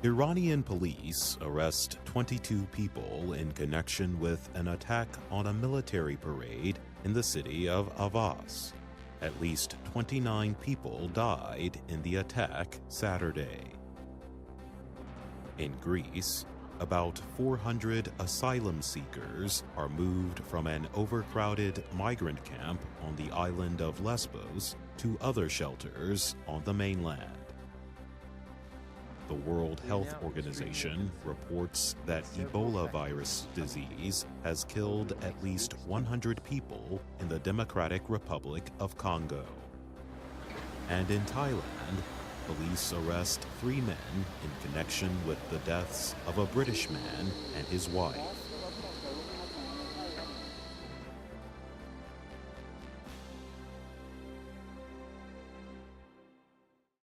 Iranian police arrest 22 people in connection with an attack on a military parade in the city of Avaz. At least 29 people died in the attack Saturday. In Greece, about 400 asylum seekers are moved from an overcrowded migrant camp on the island of Lesbos to other shelters on the mainland. The World Health Organization reports that Ebola virus disease has killed at least 100 people in the Democratic Republic of Congo. And in Thailand, police arrest 3 men in connection with the deaths of a British man and his wife.